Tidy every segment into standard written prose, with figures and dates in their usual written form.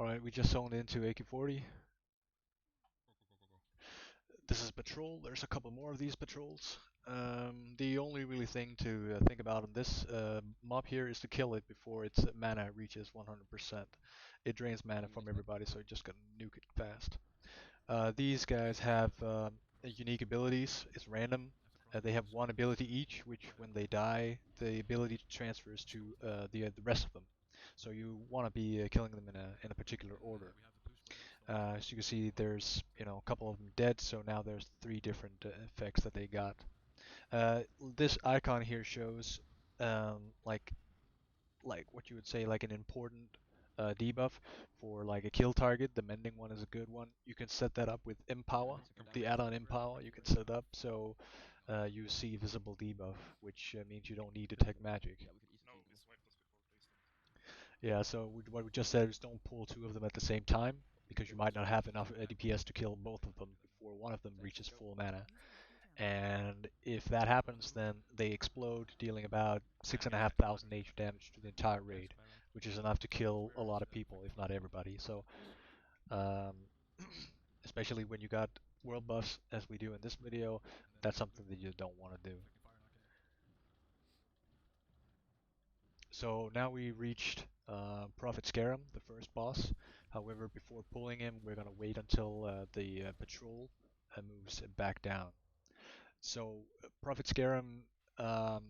Alright, we just zoned into AQ40. This is patrol. There's a couple more of these patrols. The only really thing to think about on this mob here is to kill it before its mana reaches 100%. It drains mana from everybody, so you just gotta nuke it fast. These guys have unique abilities. It's random. They have one ability each, which when they die, the ability transfers to the rest of them. So you want to be killing them in a particular order. As you can see, there's a couple of them dead, so now there's 3 different effects that they got. This icon here shows like what you would say like an important debuff for like a kill target. The mending one is a good one. You can set that up with Empower, the add-on Empower. You can set it up so you see visible debuff, which means you don't need detect magic. Yeah, so what we just said is don't pull 2 of them at the same time, because you might not have enough DPS to kill both of them before one of them reaches full mana. And if that happens, then they explode, dealing about 6,500 HP damage to the entire raid, which is enough to kill a lot of people, if not everybody. So, um, especially when you got world buffs, as we do in this video, that's something that you don't want to do. So now we reached Prophet Karam, the first boss. However, before pulling him, we're gonna wait until the patrol moves back down. So Prophet Karam, um,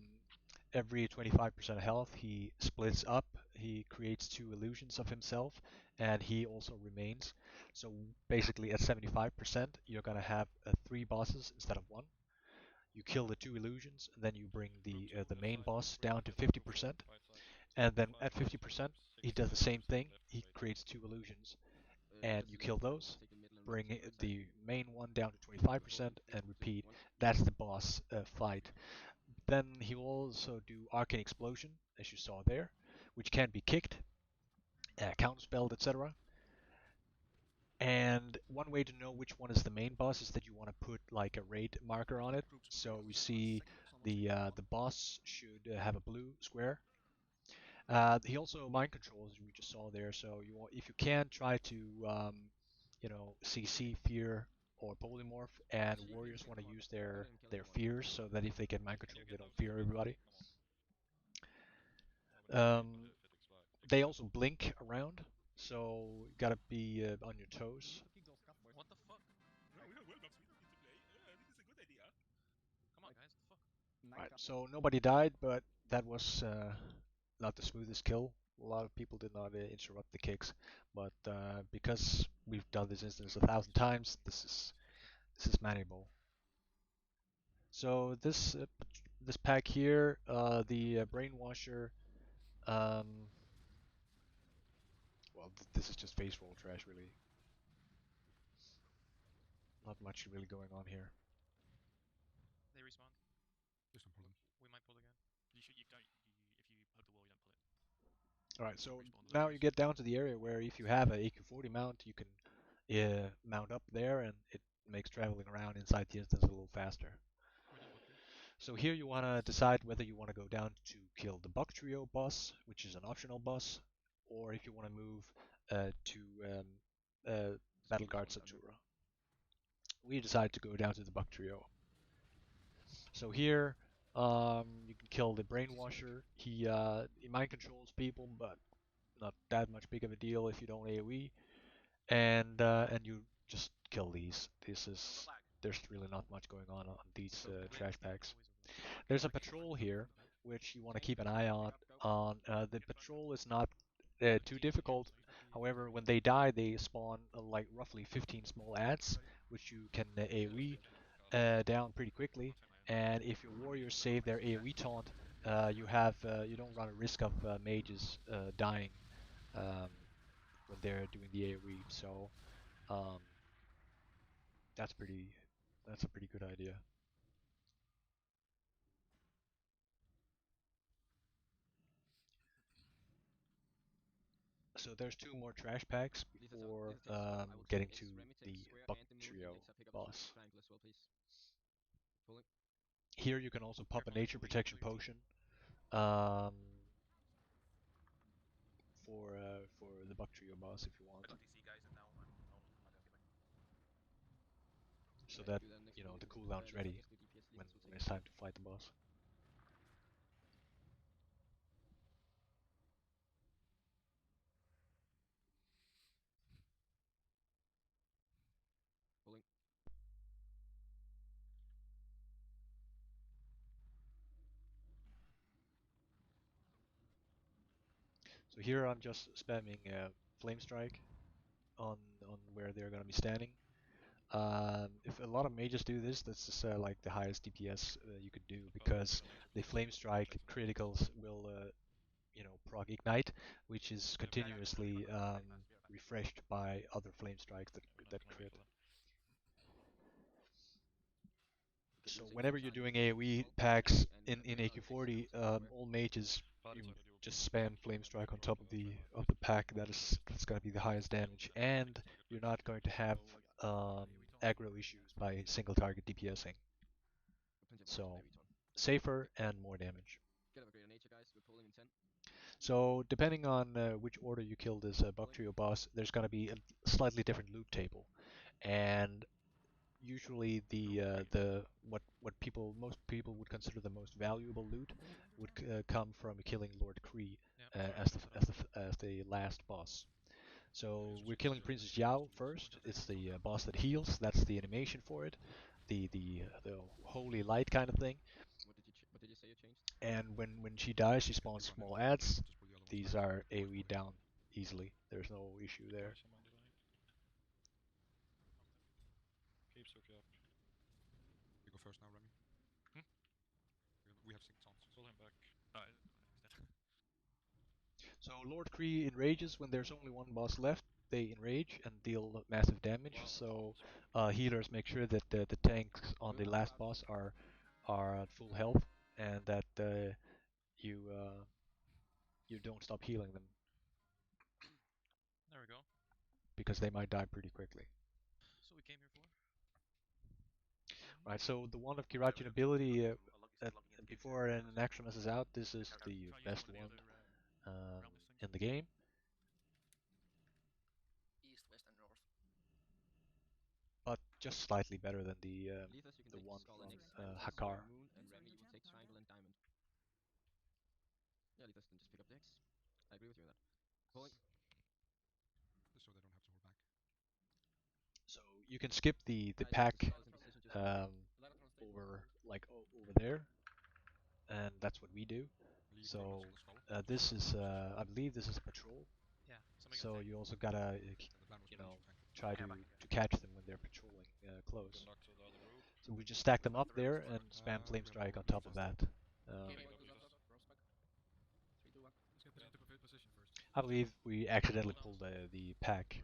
every 25% health, he splits up. He creates 2 illusions of himself, and he also remains. So basically, at 75%, you're gonna have 3 bosses instead of 1. You kill the 2 illusions, and then you bring the main boss down to 50%. And then at 50%, he does the same thing. He creates 2 illusions, and you kill those. Bring the main one down to 25% and repeat. That's the boss fight. Then he will also do Arcane Explosion, as you saw there, which can be kicked, counterspelled, etc. And one way to know which one is the main boss is that you want to put like a raid marker on it. So we see the boss should have a blue square. He also mind controls, we just saw there. So if you can, try to CC fear or polymorph, and warriors want to use their fears so that if they get mind control, they don't fear everybody. They also blink around, so you gotta be on your toes. What the fuck? No, we will not. We don't need to play. This is a good idea. Come on, guys. What the fuck? Right, so nobody died, but that was not the smoothest kill. A lot of people did not interrupt the kicks, but because we've done this instance 1,000 times, this is manageable. So this pack here, the Brainwasher, well, this is just face roll trash, really. Not much really going on here. They respawn. There's no problem. We might pull again. You should. You don't. If you hug the wall, you don't pull it. All right, so now you get down to the area where if you have a AQ40 mount, you can mount up there, and it makes traveling around inside the instance a little faster. So here you want to decide whether you want to go down to kill the Buck Trio boss, which is an optional boss, or if you want to move to Battleguard Satura. We decided to go down to the Buck Trio. So here you can kill the Brainwasher. He mind controls people, but not that much big of a deal if you don't AoE. And you just kill these. There's really not much going on these trash packs. There's a patrol here, which you want to keep an eye on. The patrol is not too difficult. However, when they die, they spawn like roughly 15 small ants, which you can AoE down pretty quickly. And if your warriors save their AoE taunt, you don't run a risk of mages dying when they're doing the AoE. So that's a pretty good idea. So there's 2 more trash packs before getting to the Buck Trio boss. Here you can also pop a nature protection potion for the Buck Trio Boss if you want. I got DC guys and now I'm gonna get back. So that, you know, the cooldown's ready when it's time to fight the boss. So here I'm just spamming Flame Strike on where they're gonna be standing. If a lot of mages do this, that's just like the highest DPS you could do, because the Flame Strike criticals will, you know, proc Ignite, which is continuously refreshed by other Flame Strikes that crit. So whenever you're doing AoE packs in AQ40, all mages, you just spam Flame Strike on top of the pack. That's gonna be the highest damage, and you're not going to have aggro issues by single target DPSing. So safer and more damage. So depending on which order you kill this Buck Trio boss, there's gonna be a slightly different loot table, and usually the what most people would consider the most valuable loot would come from killing Lord Kree as the last boss. So we're killing Princess Yao first. It's the boss that heals. That's the animation for it, the holy light kind of thing. And when she dies, she spawns small ads. These are AoE down easily. There's no issue there. Keeps okay up. You go first now, Remy. We have 6 tons. Pull him back. He's dead. So Lord Kree enrages when there's only one boss left. They enrage and deal massive damage. So healers make sure that the tanks on the last boss are at full health, and that you you don't stop healing them. There we go. Because they might die pretty quickly. So we came here for. Right. So the one of Kirajin ability before an Axiom is out, this is the best one in the game. East, west, and north. But just slightly better than the one from Hakar. So you can skip the pack over over there, and that's what we do. So this is I believe this is a patrol. Yeah. So you also gotta you know, try to catch them when they're patrolling close. So we just stack them up there and spam Flame Strike on top of that. I believe we accidentally pulled the pack.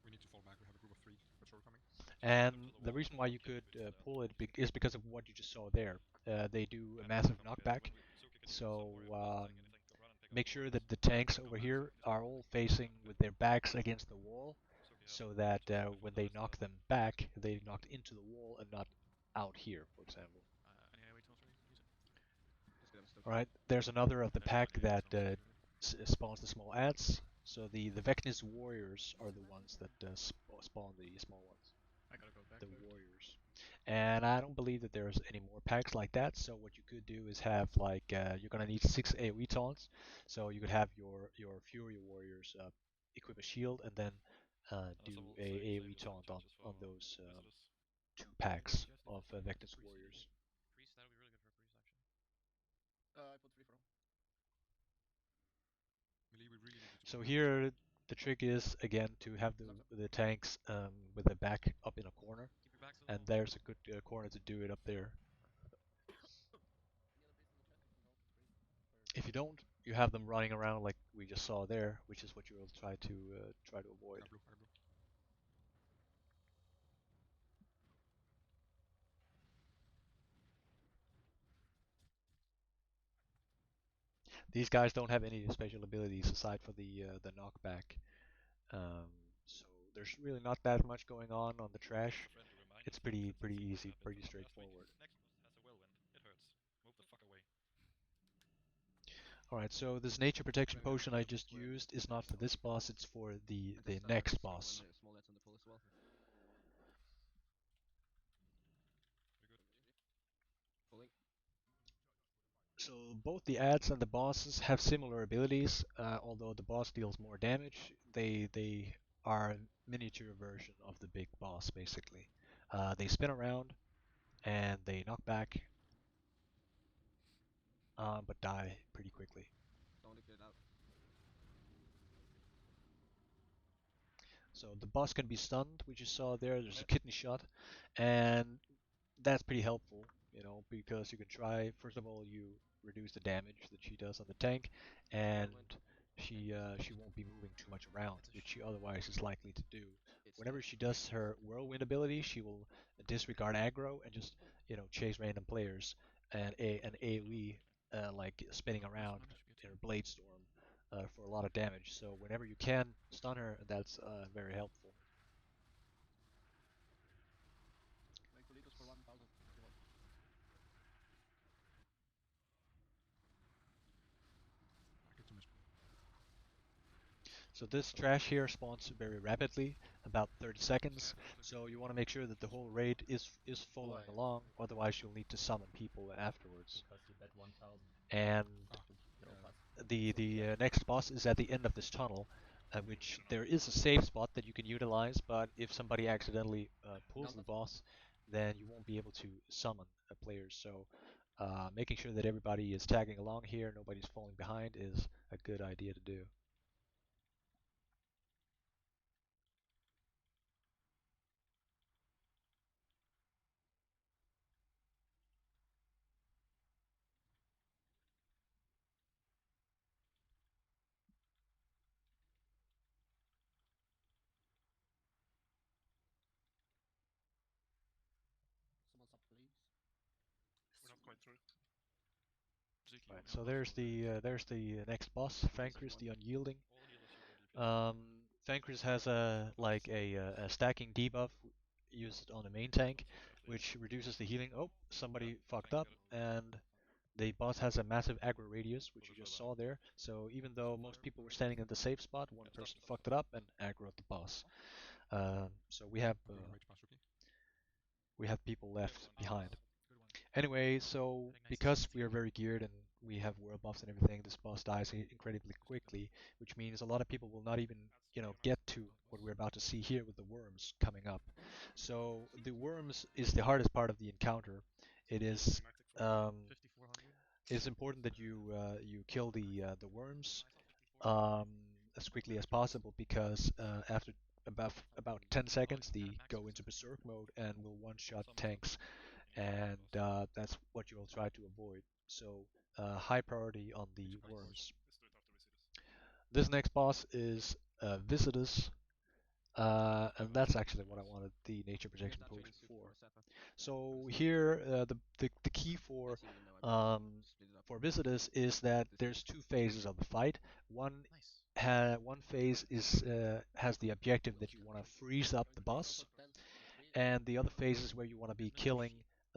We need to fall back. We have a group of 3 patrol coming. And the reason why you could pull it is because of what you just saw there. They do a massive knockback, so make sure that the tanks over here are all facing with their backs against the wall, so that when they knock them back, they knock into the wall and not out here, for example. Alright, there's another of the pack that spawns the small ads. So the Vecnis warriors are the ones that spawn the small ones. I gotta go back. The warriors. And I don't believe that there's any more packs like that. So what you could do is have like you're gonna need 6 AoE taunts. So you could have your Fury warriors equip a shield and then do a AoE taunt on those 2 packs of Vectis warriors. Priest, that would be really good for a priest, actually. I put 3 for all. So here the trick is again to have the tanks with the back up in a corner, and there's a good corner to do it up there. If you don't, you have them running around like we just saw there, which is what you will try to avoid. These guys don't have any special abilities aside for the knockback, so there's really not that much going on the trash. It's pretty easy, pretty straightforward. Alright, so this nature protection potion I just used is not for this boss, it's for the next boss. Small nets on the pull as well. Very good. Pulling. So both the ads and the bosses have similar abilities, although the boss deals more damage. They are a miniature version of the big boss, basically. They spin around and they knock back, but die pretty quickly. Don't want to get it out. So the boss can be stunned, which you saw there. There's a kidney shot, and that's pretty helpful, because you can try. First of all, you reduce the damage that she does on the tank, and she won't be moving too much around, which she otherwise is likely to do. Whenever she does her whirlwind ability, she will disregard aggro and just chase random players, and an AoE like spinning around in her blade storm for a lot of damage. So whenever you can stun her, that's very helpful. Make the leaders for 1,000 if you want. I get to miss. So this trash here spawns very rapidly, about 30 seconds, so you want to make sure that the whole raid is following along, otherwise you'll need to summon people afterwards. Because you bet 1,000. And Ah. the next boss is at the end of this tunnel, which there is a safe spot that you can utilize, but if somebody accidentally pulls the boss, then you won't be able to summon players. So making sure that everybody is tagging along here, nobody's falling behind, is a good idea to do. Someone's up, please. We're not quite through. Right, so there's the next boss, Fankris, the Unyielding. Fankris has a stacking debuff used on the main tank, which reduces the healing. Oh, somebody fucked up, and the boss has a massive aggro radius, which you just saw there. So even though most people were standing at the safe spot, one person fucked it up and aggroed the boss. So we have people left behind. Anyway, so because we are very geared and we have world buffs and everything, this boss dies incredibly quickly, which means a lot of people will not even, get to what we're about to see here with the worms coming up. So the worms is the hardest part of the encounter. It is it's important that you kill the worms as quickly as possible, because after about 10 seconds they go into berserk mode and will one-shot tanks, and that's what you will try to avoid. So high priority on the worms. This next boss is Visitors, and that's actually what I wanted the nature protection potion for. So here, the key for Visitors is that there's two phases of the fight. One phase is has the objective that you want to freeze up the boss, and the other phase is where you want to be killing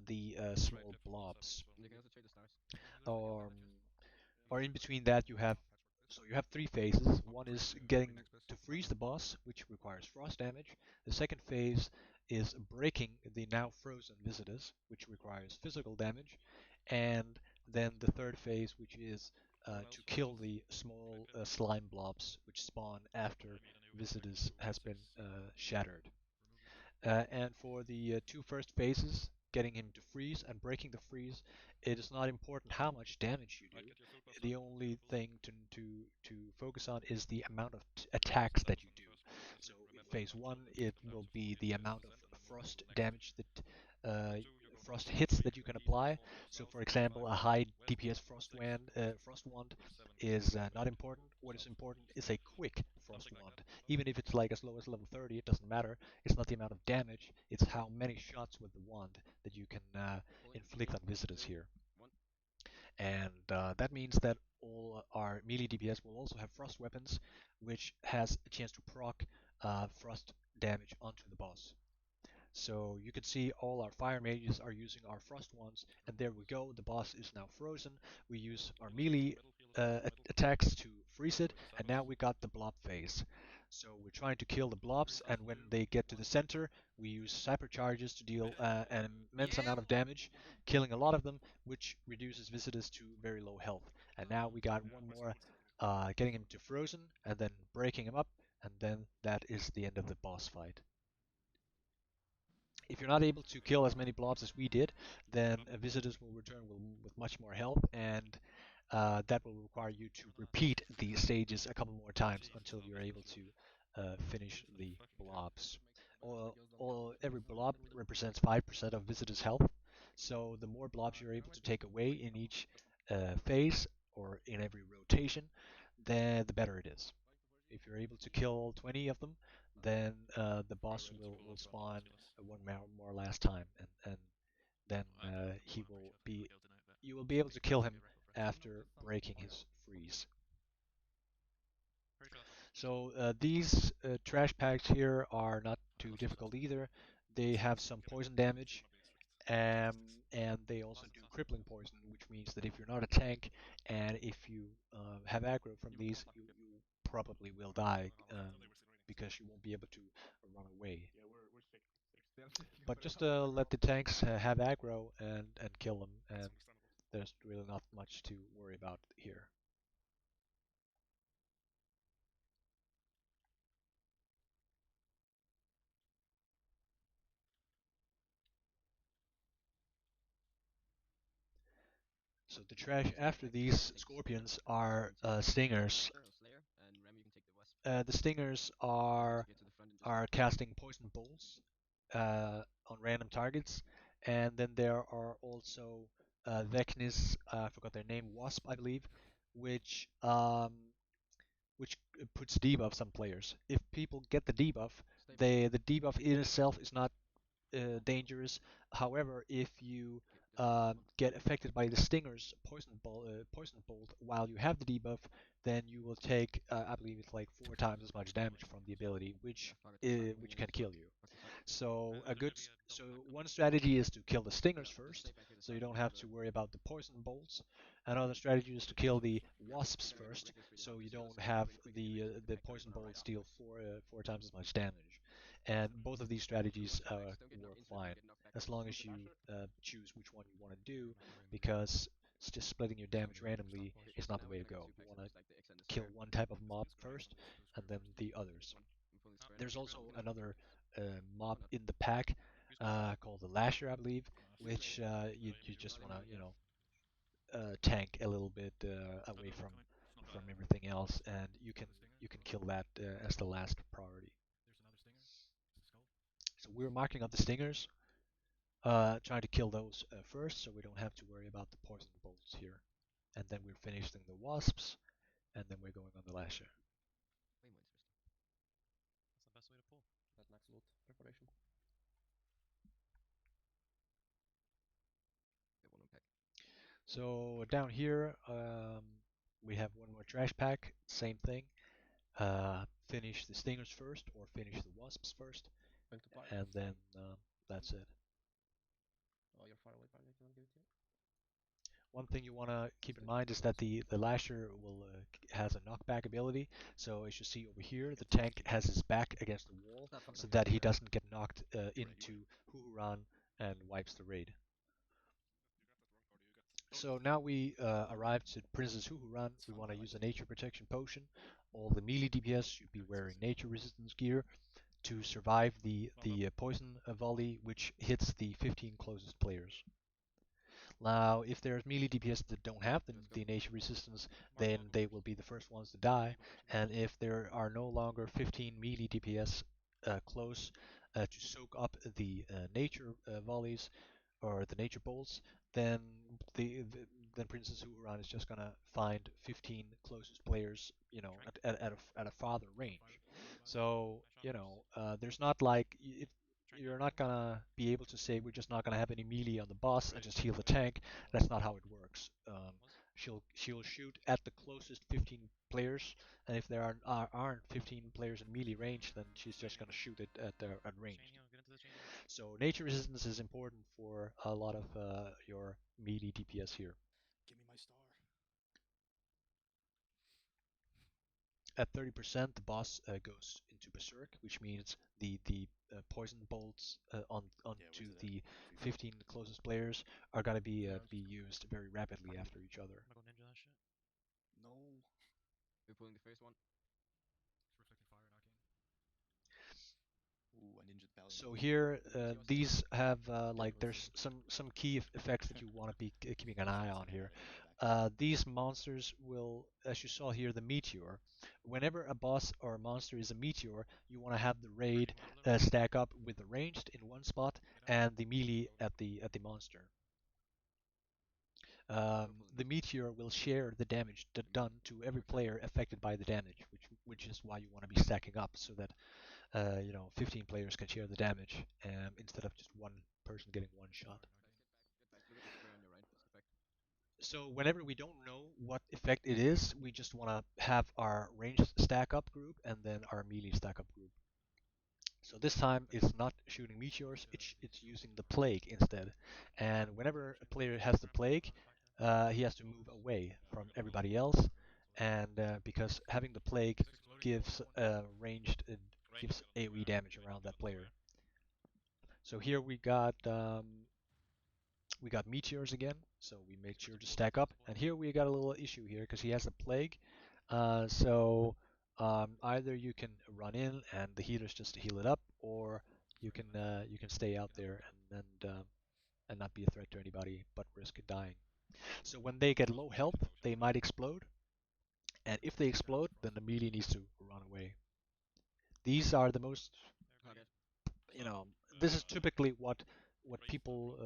the small blobs. Or in between that you have three phases. One is getting to freeze the boss, which requires frost damage. The second phase is breaking the now frozen visitors, which requires physical damage. And then the third phase, which is to kill the small slime blobs which spawn after visitors has been shattered. And for the two first phases, getting him to freeze and breaking the freeze, it is not important how much damage you do. The only thing to focus on is the amount of attacks that you do. So in phase 1, it will be the amount of frost damage that frost hits that you can apply. So for example, a high DPS frost wand is not important. What is important is a quick frost wand. Even if it's like as low as level 30, it doesn't matter. It's not the amount of damage, it's how many shots with the wand that you can inflict on visitors here. And that means that all our melee DPS will also have frost weapons, which has a chance to proc frost damage onto the boss. So you can see all our fire mages are using our frost ones, and there we go, the boss is now frozen. We use our melee attacks to freeze it, and now we got the blob phase. So we're trying to kill the blobs, and when they get to the center, we use cyber charges to deal an immense amount of damage, killing a lot of them, which reduces visitors to very low health. And now we got one more, getting him to frozen, and then breaking him up, and then that is the end of the boss fight. If you're not able to kill as many blobs as we did, then visitors will return with much more health, and that will require you to repeat the stages a couple more times until you're able to finish the blobs. Every blob represents 5% of visitors' health, so the more blobs you're able to take away in each phase or in every rotation, then the better it is. If you're able to kill 20 of them, then the boss will spawn one more last time, and then he will be you will be able to kill him after breaking his freeze. So these trash packs here are not too difficult either. They have some poison damage, um, and they also do crippling poison, which means that if you're not a tank and if you have aggro from these, you probably will die because you won't be able to run away. But just let the tanks have aggro and kill them, and there's really not much to worry about here. So the trash after these scorpions are stingers. The stingers are casting poison bolts on random targets, and then there are also Vecnis, I forgot their name, Wasp, I believe, which which puts debuffs on players. If people get the debuff, the debuff in itself is not dangerous. However, if you get affected by the Stinger's poison bolt while you have the debuff, then you will take, I believe it's like 4 times as much damage from the ability, which can kill you. So one strategy is to kill the Stingers first, so you don't have to worry about the poison bolts. Another strategy is to kill the wasps first, so you don't have the poison bolts deal 4 times as much damage. And both of these strategies work fine as long as you choose which one you want to do, because just splitting your damage randomly is not the way to go. You want to kill one type of mob first, and then the others. There's also another mob in the pack called the Lasher, I believe, which you just want to tank a little bit away from everything else, and you can kill that as the last priority. So we're marking up the stingers, trying to kill those first, so we don't have to worry about the poison bolts here. And then we're finishing the wasps, and then we're going on the lasher. That's the best way to pull. That max loot preparation. So down here, we have one more trash pack, same thing. Finish the stingers first, or finish the wasps first, and then that's it. Oh, you're far away, partner. Can I give it to you? One thing you want to keep in mind is that the lasher has a knockback ability. So as you see over here, the tank has his back against the wall, so that he doesn't get knocked into Huhuran and wipes the raid. So now we arrived at Princess Huhuran. We want to use a nature protection potion. All the melee DPS should be wearing nature resistance gear to survive the poison volley, which hits the 15 closest players. Now, if there's melee DPS that don't have the nature resistance, then they will be the first ones to die. And if there are no longer 15 melee DPS close to soak up the nature volleys or the nature bolts, then then Princess Huron is just gonna find 15 closest players, at a farther range. So there's not like you're not gonna be able to say we're just not gonna have any melee on the boss and just heal the tank. That's not how it works. She'll shoot at the closest 15 players, and if there aren't 15 players in melee range, then she's just gonna shoot it at range. So nature resistance is important for a lot of your melee DPS here. Give me my star. at 30%, the boss goes into Berserk, which means the poison bolts onto the 15 closest players are gonna be used very rapidly after each other. I'm gonna go ninja that shit. No. We're pulling the first one. It's reflecting fire and arcane. Ooh, I ninja paladin. So here, these have like there's some key effects that you want to be keeping an eye on here. These monsters will, as you saw here, the meteor. Whenever a boss or a monster is a meteor, you want to have the raid stack up with the ranged in one spot and the melee at the monster. The meteor will share the damage done to every player affected by the damage, which is why you want to be stacking up so that 15 players can share the damage instead of just one person getting one shot. Get back. Look at the square on your right. That's the effect. So whenever we don't know what effect it is, we just want to have our ranged stack up group and then our melee stack up group. So this time it's not shooting meteors, it's using the plague instead. And whenever a player has the plague, he has to move away from everybody else, and because having the plague gives gives AoE damage around that player. So here we got meteors again, so we made sure to stack up. And here we got a little issue here because he has a plague. So either you can run in and the healers just heal it up, or you can stay out there and not be a threat to anybody but risk dying. So when they get low health, they might explode, and if they explode, then the melee needs to run away. These are the most, this is typically what people.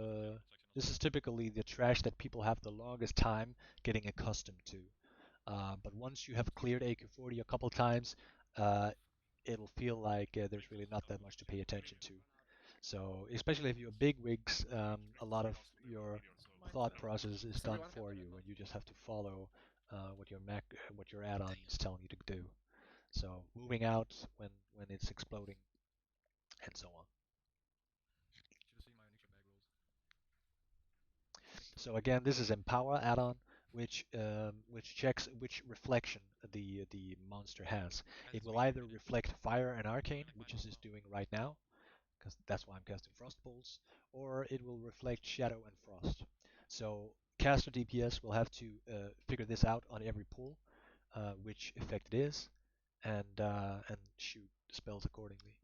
This is typically the trash that people have the longest time getting accustomed to. But once you have cleared AQ40 a couple times, it'll feel like there's really not that much to pay attention to. So especially if you're big wigs, a lot of your thought process is done for you, and you just have to follow what your add-on is telling you to do. So moving out when it's exploding, and so on. Should have seen my initial bag rolls. So again, this is Empower add-on, which checks which reflection the monster has. It will either reflect fire and arcane, which is doing right now, because that's why I'm casting Frost Bolts, or it will reflect shadow and frost. So caster DPS will have to figure this out on every pull, which effect it is, and shoot spells accordingly.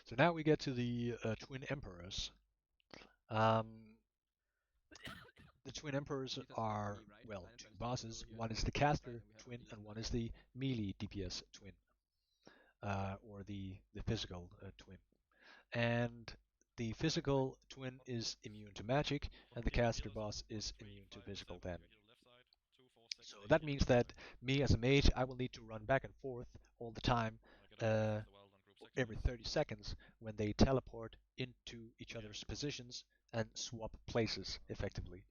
So now we get to the Twin Emperors. The Twin Emperors are, well, two bosses. One is the caster twin and one is the melee DPS twin, or the physical twin. And the physical twin is immune to magic, and the caster boss is immune to physical damage. So that means that me as a mage, I will need to run back and forth all the time, every 30 seconds, when they teleport into each other's positions and swap places effectively.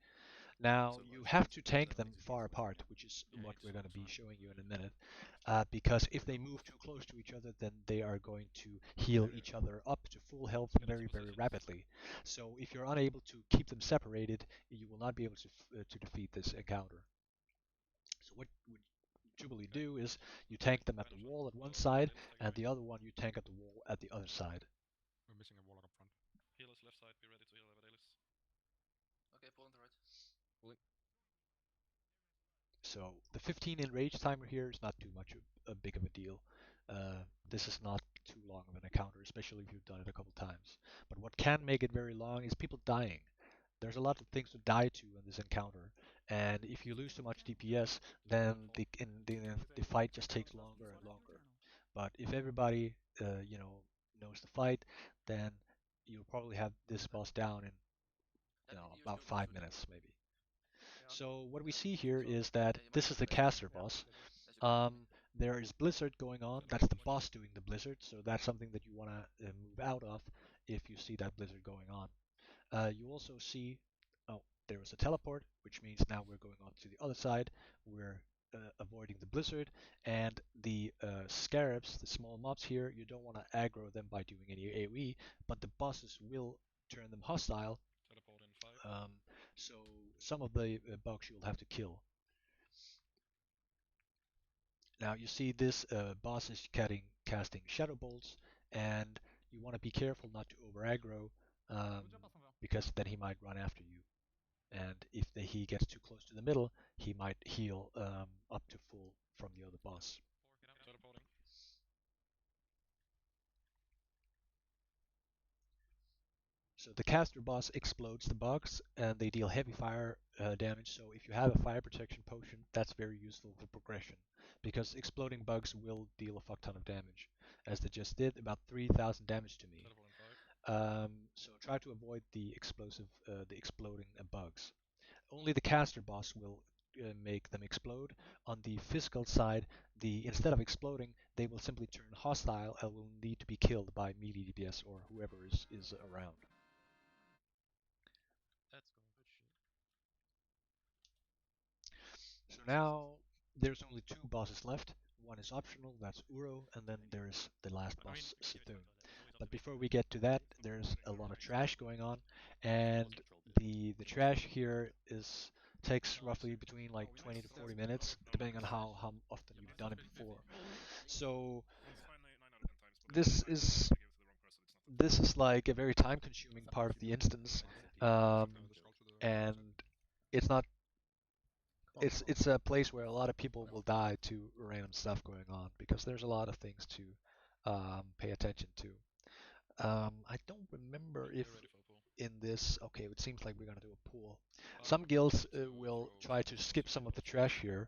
Now, you have to tank them far apart, which is what we're going to be showing you in a minute, because if they move too close to each other, then they are going to heal each other up to full health very, very rapidly. So if you're unable to keep them separated, you will not be able to defeat this encounter. So what you typically do is you tank them at the wall at one side, and the other one you tank at the wall at the other side. We're missing a warlock up front. Healers left side, be ready to heal Evadalis. Okay, pull on the right. So the 15 in rage timer here is not too much a big of a deal. This is not too long of an encounter, especially if you've done it a couple times. But what can make it very long is people dying. There's a lot of things to die to in this encounter, and if you lose too much DPS, then the fight just takes longer and longer. But if everybody knows the fight, then you'll probably have this boss down in about 5 minutes maybe. So what we see here is that this is the Castor Boss. There is Blizzard going on. That's the boss doing the Blizzard, so that's something that you want to move out of if you see that Blizzard going on. You also see, oh, there is a teleport, which means now we're going on to the other side. We're avoiding the Blizzard, and the Scarabs, the small mobs here, you don't want to aggro them by doing any AoE, but the bosses will turn them hostile. Teleport in 5. So some of the bugs you'll have to kill. Now you see this boss is casting shadow bolts, and you want to be careful not to over aggro, because then he might run after you. And if he gets too close to the middle, he might heal up to full from the other boss. Teleporting. So the Castor Boss explodes the bugs, and they deal heavy fire damage. So if you have a fire protection potion, that's very useful for progression, because exploding bugs will deal a fuck ton of damage, as they just did, about 3,000 damage to me. Teleporting 5. So try to avoid the exploding bugs. Only the Castor Boss will make them explode. On the physical side, instead of exploding, they will simply turn hostile and will need to be killed by melee DPS or whoever is around. Let's go. Good shit. So now there's only 2 bosses left. One is optional, that's Uro, and then there's the last boss, Sithun. But before we get to that, there's a lot of trash going on, and the trash here takes roughly between like 20 to 40 minutes, depending on how often you've done it before. So this is like a very time-consuming part of the instance, and it's not. It's a place where a lot of people will die to random stuff going on, because there's a lot of things to pay attention to. I don't remember if in this. Okay, it seems like we're gonna do a pool. Some guilds will try to skip some of the trash here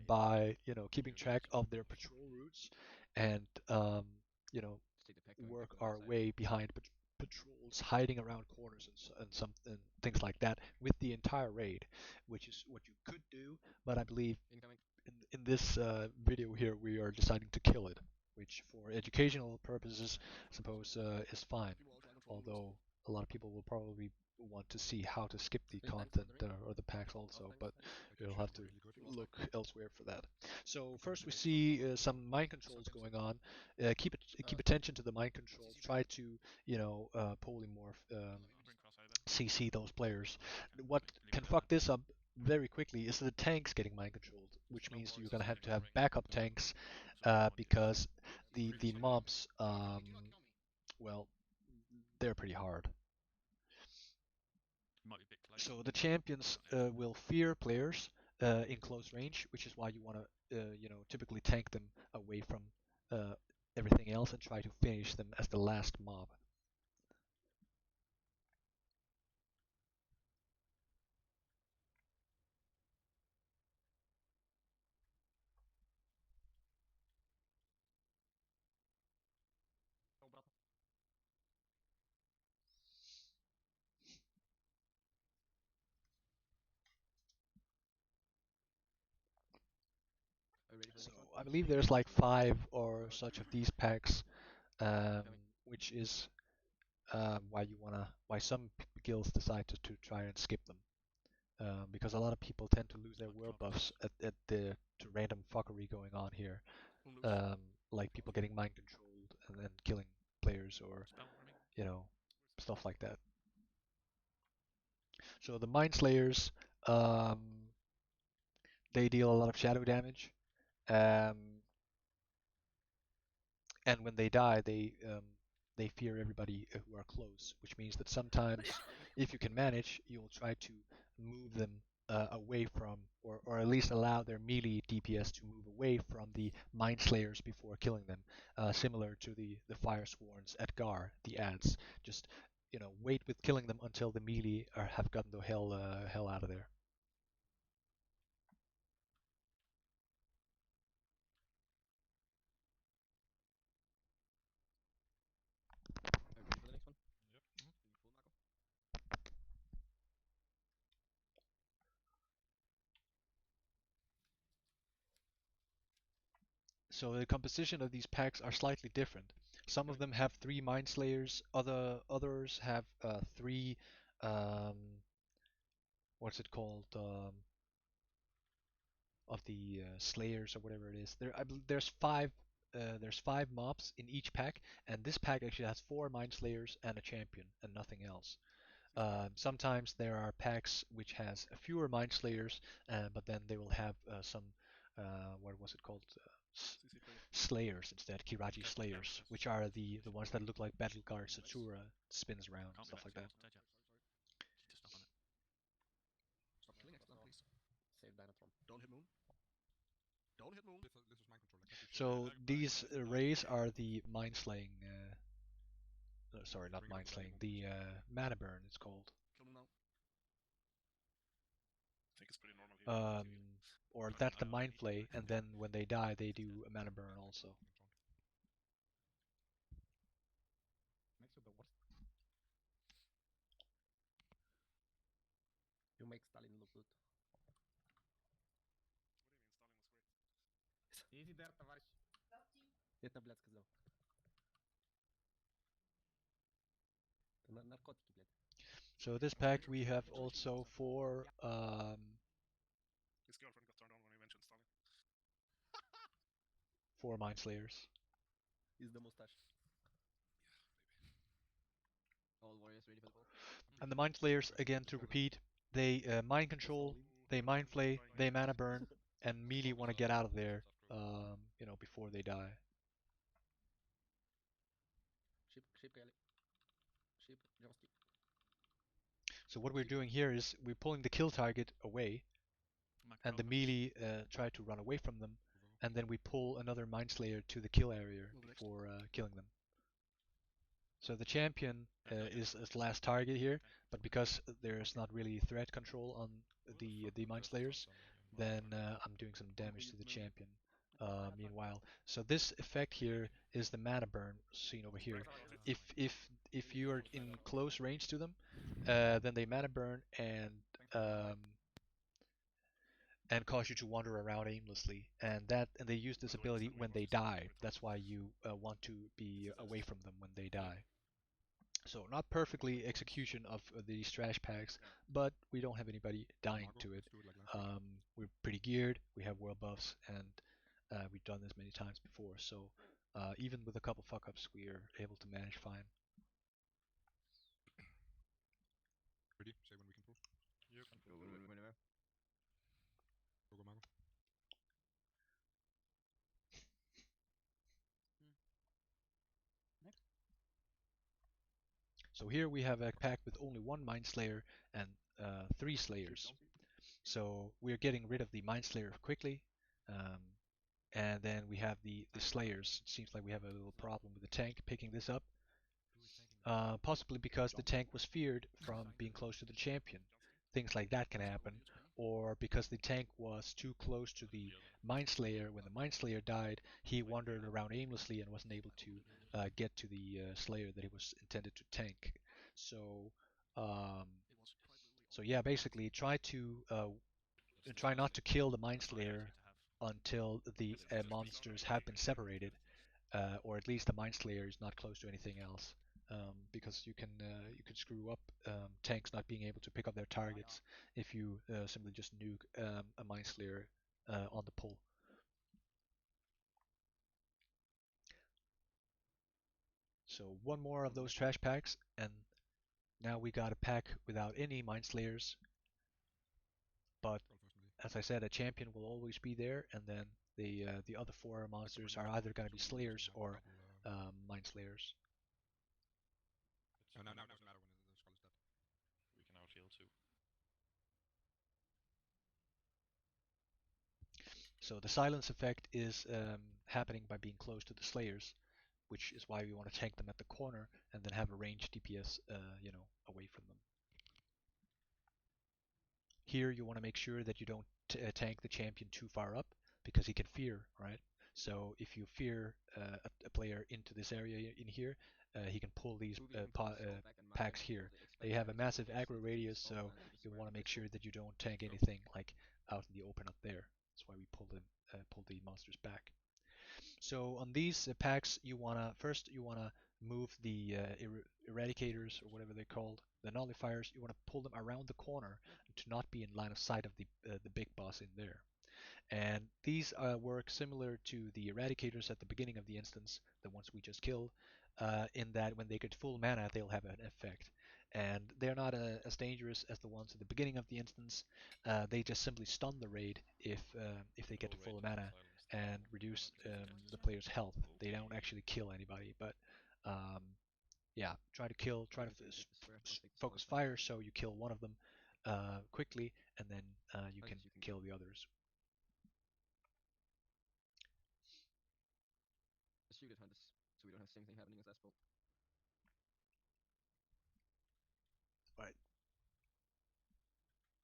by keeping track of their patrol routes, and work our way behind patrols, hiding around corners and things like that with the entire raid, which is what you could do. But I believe in this video here we are deciding to kill it, which for educational purposes I suppose is fine, although a lot of people will probably want to see how to skip the content or the packs also, but you'll have to look elsewhere for that. So first we see some mind controls going on. Keep attention to the mind controls. Try to polymorph, CC those players. What can fuck this up very quickly is the tanks getting mind controlled, which means you're gonna have to have backup tanks, because the mobs, well, they're pretty hard. So the champions will fear players in close range, which is why you want to typically tank them away from everything else and try to finish them as the last mob. So I believe there's like 5 or such of these packs, which is why some guilds decide to try and skip them, because a lot of people tend to lose their world buffs to random fuckery going on here, like people getting mind controlled and then killing players, or stuff like that. So the Mind Slayers, they deal a lot of shadow damage, um, and when they die, they fear everybody who are close, which means that sometimes, if you can manage, you'll try to move them away from, or at least allow their melee DPS to move away from the Mind Slayers before killing them, similar to the Fire Sworns at Gar, the ads. Just wait with killing them until the melee have gotten the hell out of there. Ready for the next one? Yep. So the composition of these packs are slightly different. Some of them have 3 Mind Slayers, others have 3, um, what's it called, of the Slayers or whatever it is. There's 5 mobs in each pack, and this pack actually has 4 Mind Slayers and a champion and nothing else. Sometimes there are packs which has fewer Mind Slayers, but then they will have some what was it called? CC player. Slayers instead, Kiraji Okay, Slayers, yes. which are the ones that look like battle guard Satsura, spins around, Can't be stuff back. like that. He does not on it. Stop killing Excellent, please. Save Dynatron. Don't hit moon. Don't hit moon. This was mind control. Like that. So these rays are the mind slaying. Sorry, not mind slaying. The mana burn. It's called. Kill moon now. I think it's pretty normal here. Or that's the mind flay, and then when they die, they do a mana burn also. Makes you the worst. You make Stalin look good. Easy there, товарищ. Это блядь сказал. Наркотики, блядь. So this pack we have also four His girlfriend got turned on when he mentioned Stalin. four mind slayers. Is the mustache. All warriors ready for the ball. And the mind slayers, again to repeat, they mind control, they mind flay, they mana burn, and melee want to get out of there, before they die. Sheep, JavaScript. So what we're doing here is we're pulling the kill target away, and the melee try to run away from them, and then we pull another mind slayer to the kill area before killing them. So the champion is last target here, but because there's not really threat control on the mind slayers, then I'm doing some damage to the champion. Meanwhile, so this effect here is the mana burn seen over here. If you are in close range to them, then they mana burn and cause you to wander around aimlessly, and they use this ability when they die. That's why you want to be away from them when they die. So not perfectly execution of these trash packs, but we don't have anybody dying to it. We're pretty geared, we have world buffs, and we've done this many times before, so even with a couple fuck-ups, we're able to manage fine. Ready? Say when we can prove. Yep. Go whenever. Go, Mago. So here we have a pack with only one Mind Slayer and 3 Slayers. So we're getting rid of the Mind Slayer quickly, and then we have the Slayers. It seems like we have a little problem with the tank picking this up, possibly because the tank was feared from being close to the champion. Things like that can happen, or because the tank was too close to the Mind Slayer. When the Mind Slayer died, he wandered around aimlessly and wasn't able to get to the Slayer that he was intended to tank. So, yeah, basically try not to kill the Mind Slayer until the monsters have been separated, or at least the Mind Slayer is not close to anything else. Because you can screw up tanks not being able to pick up their targets if you simply just nuke a Mind Slayer on the pull. So one more of those trash packs, and now we got a pack without any Mind Slayers. But as I said, a champion will always be there, and then the other 4 monsters are either going to be Slayers or Mind Slayers. Now it doesn't matter when the skull is dead. We can outfield too. So the silence effect is happening by being close to the Slayers, which is why we want to tank them at the corner and then have a ranged DPS, away from them. Here you want to make sure that you don't tank the champion too far up, because he can fear, right? So if you fear a player into this area in here, he can pull these packs here. They have a massive aggro radius, so you want to make sure that you don't tank anything like out in the open up there. That's why we pull the monsters back. So on these packs, you wanna move the eradicators, or whatever they're called, the nullifiers. You wanna pull them around the corner to not be in line of sight of the big boss in there. And these work similar to the eradicators at the beginning of the instance, the ones we just killed, in that when they get full mana, they'll have an effect. and they're not as dangerous as the ones at the beginning of the instance. They just simply stun the raid if they get to full mana and reduce the player's health. They don't actually kill anybody, but yeah, try to focus fire so you kill one of them quickly, and then you can kill the others. Let's shoot it, Hunters, so we don't have the same thing happening as Espel. Right.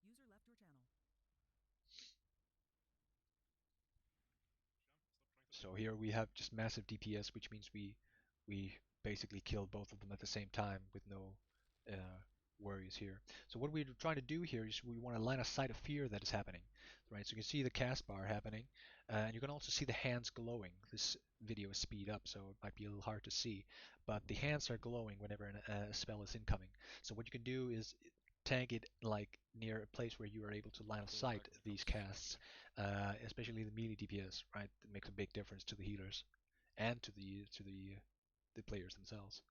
User left your channel. So here we have just massive DPS, which means we basically kill both of them at the same time with no worries here. So what we're trying to do here is we want to line a sight of fear that is happening, right? So you can see the cast bar happening, and you can also see the hands glowing. This video is speed up, so it might be a little hard to see, but the hands are glowing whenever a spell is incoming. So what you can do is tank it like near a place where you are able to line of sight these casts, especially the melee DPS, right? It makes a big difference to the healers and to the players themselves.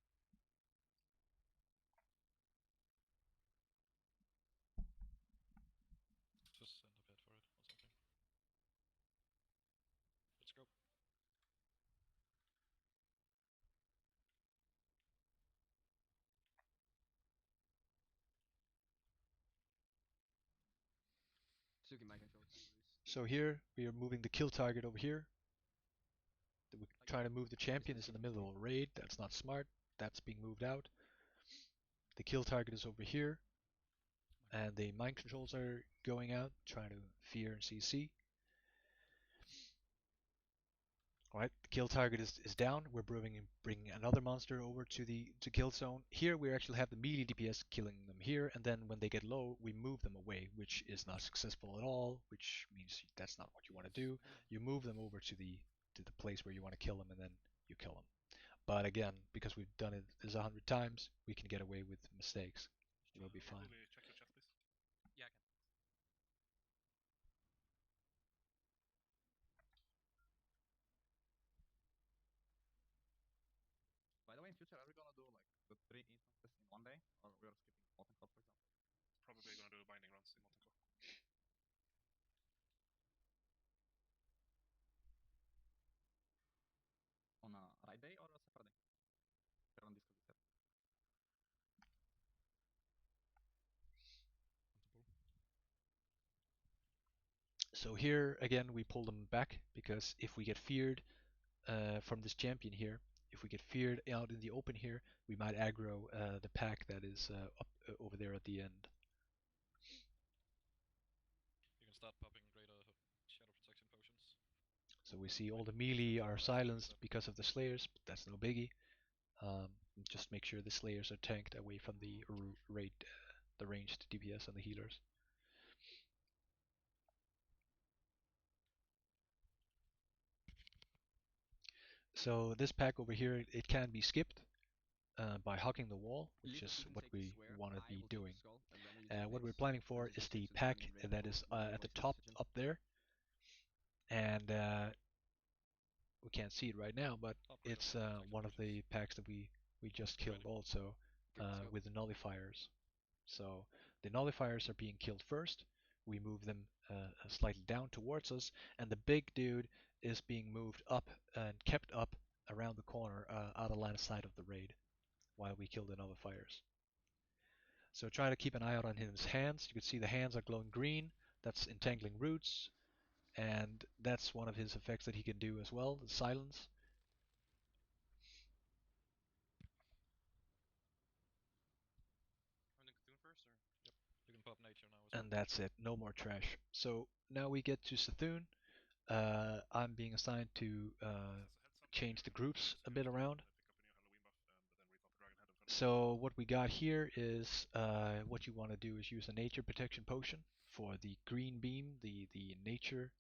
Just send a bed for it or something. Let's go. Suki my control. So here we are moving the kill target over here. We're trying to move the champion is in the middle of a raid. That's not smart. That's being moved out. The kill target is over here, and the mind controls are going out, trying to fear and CC. Alright, the kill target is down. We're bringing another monster over to the kill zone. Here we actually have the melee DPS killing them here, and then when they get low, we move them away, which is not successful at all, which means that's not what you want to do. You move them over to the place where you want to kill them, and then you kill them. But again, because we've done it this 100 times, we can get away with mistakes. It'll be fine. Check your chat, please. Yeah, I can. By the way, in future, are we gonna do like the 3 instances in one day, or we are skipping Molten Core, for example? Probably gonna do binding runs in Molten Core. On a right day or a separate day? We're on Discord instead. So here again we pull them back, because if we get feared from this champion here, if we get feared out in the open here, we might aggro the pack that is up over there at the end. You can start popping greater shadow protection potions. So we see all the melee are silenced because of the slayers, but that's no biggie. Just make sure the slayers are tanked away from the the ranged DPS and the healers. So this pack over here, it can be skipped by hugging the wall, which is what we want to be doing. What we're planning for is the pack that is at the top up there, and we can't see it right now, but it's one of the packs that we just killed also with the nullifiers. So the nullifiers are being killed first. We move them slightly down towards us, and the big dude is being moved up and kept up around the corner out of line of sight of the raid while we kill the nullifiers. So try to keep an eye out on his hands. You can see the hands are glowing green. That's entangling roots, and that's one of his effects that he can do as well, the silence. First, or? Yep. You can pop nature now as well. And that's it, no more trash. So now we get to Sethune. I'm being assigned to change the groups a bit around. So what we got here is what you want to do is use a nature protection potion for the green beam, the nature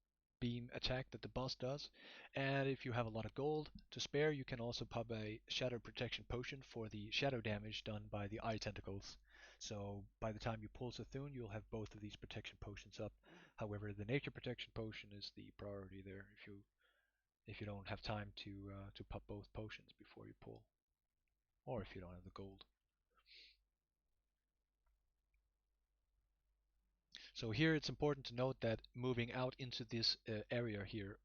beam attack that the boss does. And if you have a lot of gold to spare, you can also pop a shadow protection potion for the shadow damage done by the eye tentacles. So by the time you pull Sethune, you'll have both of these protection potions up. However, the nature protection potion is the priority there if you don't have time to pop both potions before you pull, or if you don't have the gold. So here it's important to note that moving out into this area here,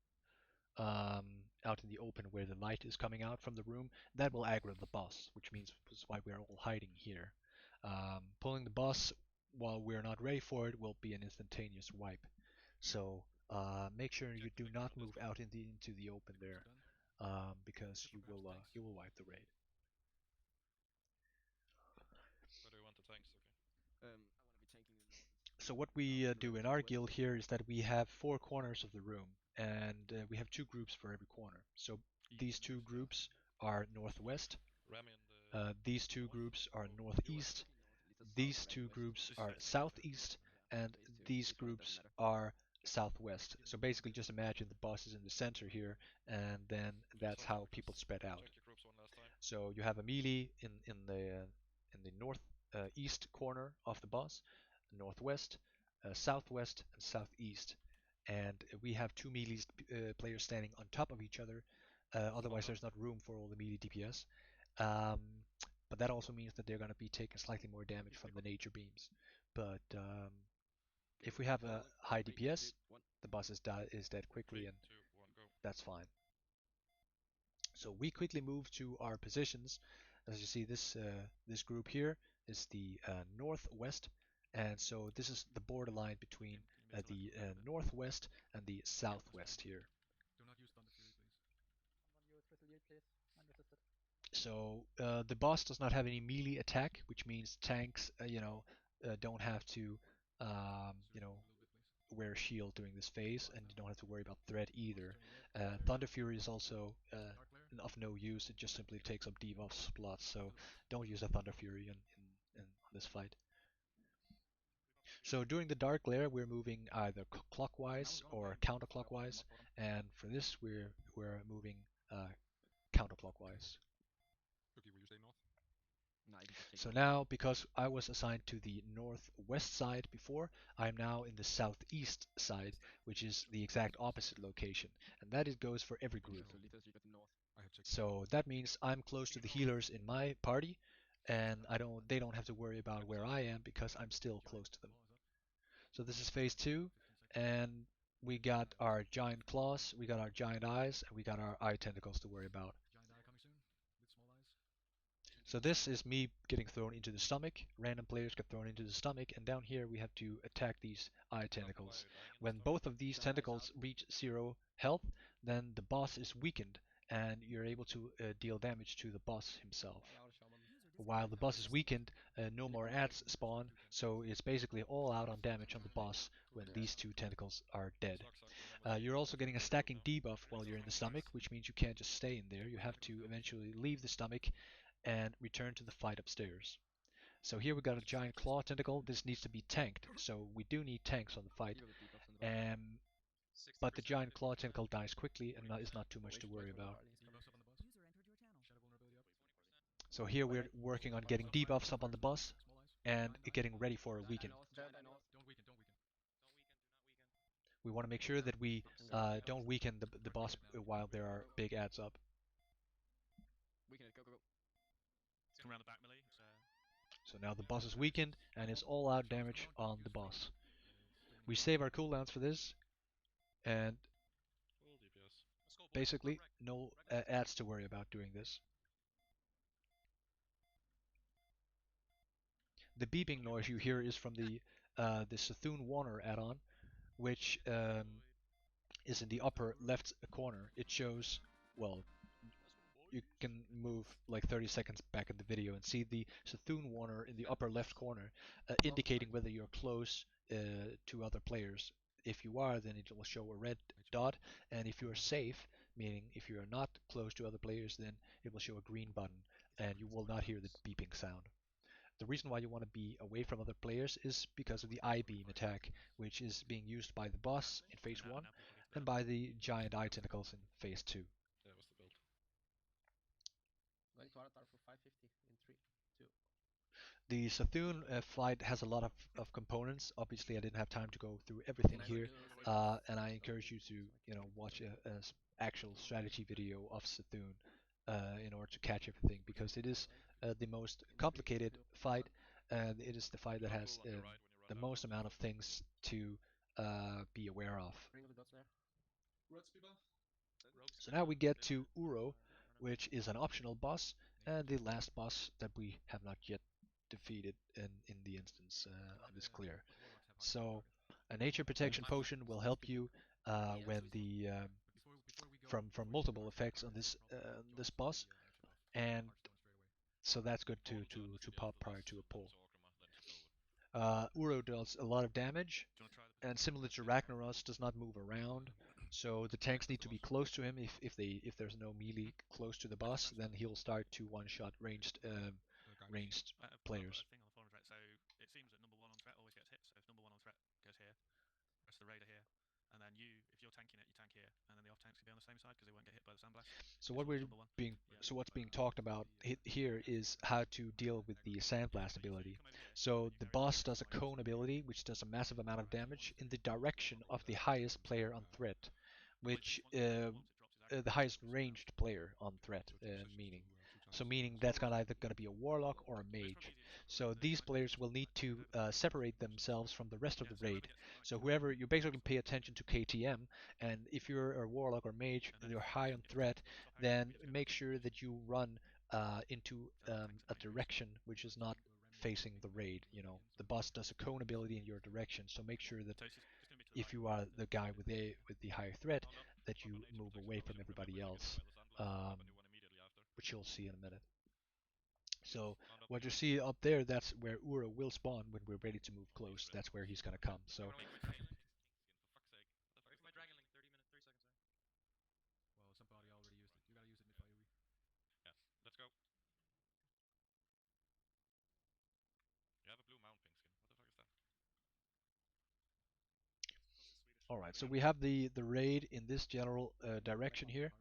out in the open where the light is coming out from the room, that will aggro the boss, which means that's why we're all hiding here. Pulling the boss while we're not ready for it will be an instantaneous wipe. So make sure you do not move out into the open there, because you will wipe the raid. Where do you want the tanks? Okay. I want to be tanking the north. So what we do in our guild here is that we have 4 corners of the room, and we have 2 groups for every corner. So these 2 groups are northwest, Rami and these 2 groups are northeast, these 2 groups are southeast, and these groups are southwest. So basically just imagine the boss is in the center here, and then that's how people spread out. check your groups one last time. So you have a melee in the north east corner of the boss, northwest, southwest, and southeast. And we have 2 melee players standing on top of each other. Otherwise, there's not room for all the melee DPS. But that also means that they're going to be taking slightly more damage from the nature beams. But if we have a high DPS, the boss is dead quickly, 3, and 2, 1, go. that's fine. So we quickly move to our positions. As you see, this group here is the northwest, and so this is the borderline between the northwest and the southwest here. Do not use Thunder Fury, please. Someone use Resiliate, please. Unresisted. So the boss does not have any melee attack, which means tanks, don't have to, wear a shield during this phase, and you don't have to worry about threat either. Thunder Fury is also of no use. It just simply takes up debuff slots, so don't use a Thunder Fury in this fight. So during the Dark Glare, we're moving either clockwise or counterclockwise, and for this we're moving counterclockwise. Okay, will you stay north? So now, because I was assigned to the northwest side before, I'm now in the southeast side, which is the exact opposite location, and that goes for every group. I have checked. So that means I'm close to the healers in my party, and they don't have to worry about where I am because I'm still close to them. So this is phase 2, and we got our giant claws, we got our giant eyes, and we got our eye tentacles to worry about. Giant eye coming soon with small eyes. So this is me getting thrown into the stomach. Random players get thrown into the stomach, and down here we have to attack these eye tentacles. When both of these tentacles reach 0 health, then the boss is weakened, and you're able to deal damage to the boss himself. While the boss is weakened, no more adds spawn, so it's basically all out on damage on the boss when these 2 tentacles are dead. You're also getting a stacking debuff while you're in the stomach, which means you can't just stay in there. You have to eventually leave the stomach and return to the fight upstairs. So here we got a giant claw tentacle. This needs to be tanked, so we do need tanks on the fight. But the giant claw tentacle dies quickly and is not too much to worry about. So here we're working on getting debuffs up on the boss and getting ready for a weaken. Don't weaken. We want to make sure that we don't weaken the boss while there are big adds up. Weaken it, go. Come around the back melee. So now the boss is weakened and it's all out damage on the boss. We save our cooldowns for this, and Full DPS. basically no adds to worry about doing this. The beeping noise you hear is from the Sethune Warner add-on, which is in the upper left corner. It shows, well, you can move like 30 seconds back in the video and see the Sethune Warner in the upper left corner, indicating whether you're close to other players. If you are, then it will show a red dot, and if you are safe, meaning if you are not close to other players, then it will show a green button, and you will not hear the beeping sound. The reason why you want to be away from other players is because of the eye beam attack, which is being used by the boss in phase 1 and by the giant eye tentacles in phase 2. That was the build. Going to Avatar for 550 in 3, 2. The Sethune fight has a lot of components. Obviously, I didn't have time to go through everything here, and I encourage you to watch a actual strategy video of Sethune in order to catch everything, because it is the most complicated fight, and it is the fight that has the most amount of things to be aware of. Ring of the gods there. So now we get to Uro, which is an optional boss, and the last boss that we have not yet defeated in the instance of this clear. So a nature protection potion will help you when the from multiple effects on this boss, and so that's good to pop prior to a pull. Uro does a lot of damage, and similar to Ragnaros, does not move around. So the tanks need to be close to him. If there's no melee close to the boss, then he'll start to one-shot ranged players. Thing on the forum threat. So it seems that number 1 on threat always gets hit. So if number 1 on threat goes here, rest of the raider here, and then you, if you're tanking it, you tank here, and then the off tanks can be on the same side because they won't get hit by the sandblast. So what's being talked about here is how to deal with the sandblast ability. So the boss does a cone ability, which does a massive amount of damage in the direction of the highest player on threat, which the highest ranged player on threat, meaning that's either going to be a warlock or a mage. So these players will need to separate themselves from the rest of the raid. So whoever, you basically pay attention to KTM, and if you're a warlock or mage and you're high on threat, then make sure that you run into a direction which is not facing the raid. The boss does a cone ability in your direction, so make sure that if you are the guy with the higher threat, that you move away from everybody else, which you'll see in a minute. So what you see up there, that's where Uro will spawn when we're ready to move close. That's where he's gonna come. So Let's go. You have a blue mountain pink skin. What the fuck is that? all right, so we have the raid in this general direction here,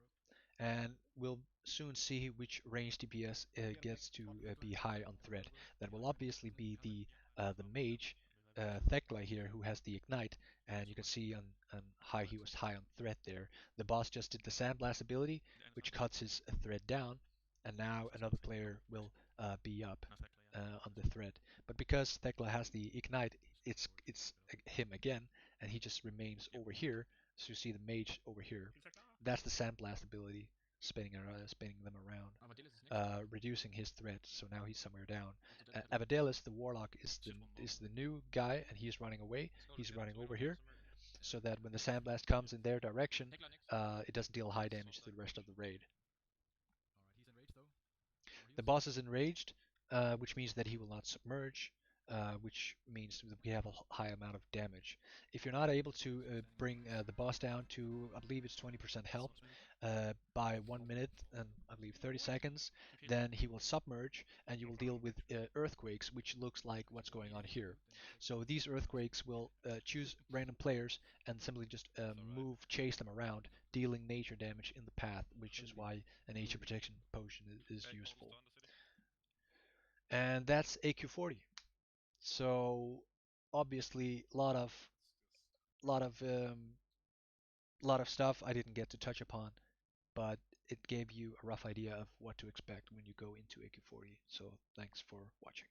and we'll soon see which range DPS gets to be high on threat. That will obviously be the mage Thecla here, who has the ignite, and you can see on how he was high on threat there. The boss just did the sandblast ability, which cuts his threat down, and now another player will be up on the threat. But because Thecla has the ignite, it's him again, and he just remains over here. So you see the mage over here. That's the sandblast ability, spinning them around, reducing his threat. So now he's somewhere down. Avadelis, the warlock, is the new guy, and he's running away. He's running over here, so that when the sandblast comes in their direction, it doesn't deal high damage to the rest of the raid. The boss is enraged, which means that he will not submerge, which means that we have a high amount of damage. If you're not able to bring the boss down to, I believe it's 20% health by 1 minute and I believe 30 seconds, then he will submerge and you will deal with earthquakes, which looks like what's going on here. So these earthquakes will choose random players and simply just chase them around, dealing nature damage in the path, which is why a nature protection potion is useful. And that's AQ40. So obviously lot of stuff I didn't get to touch upon, but it gave you a rough idea of what to expect when you go into AQ40. So thanks for watching.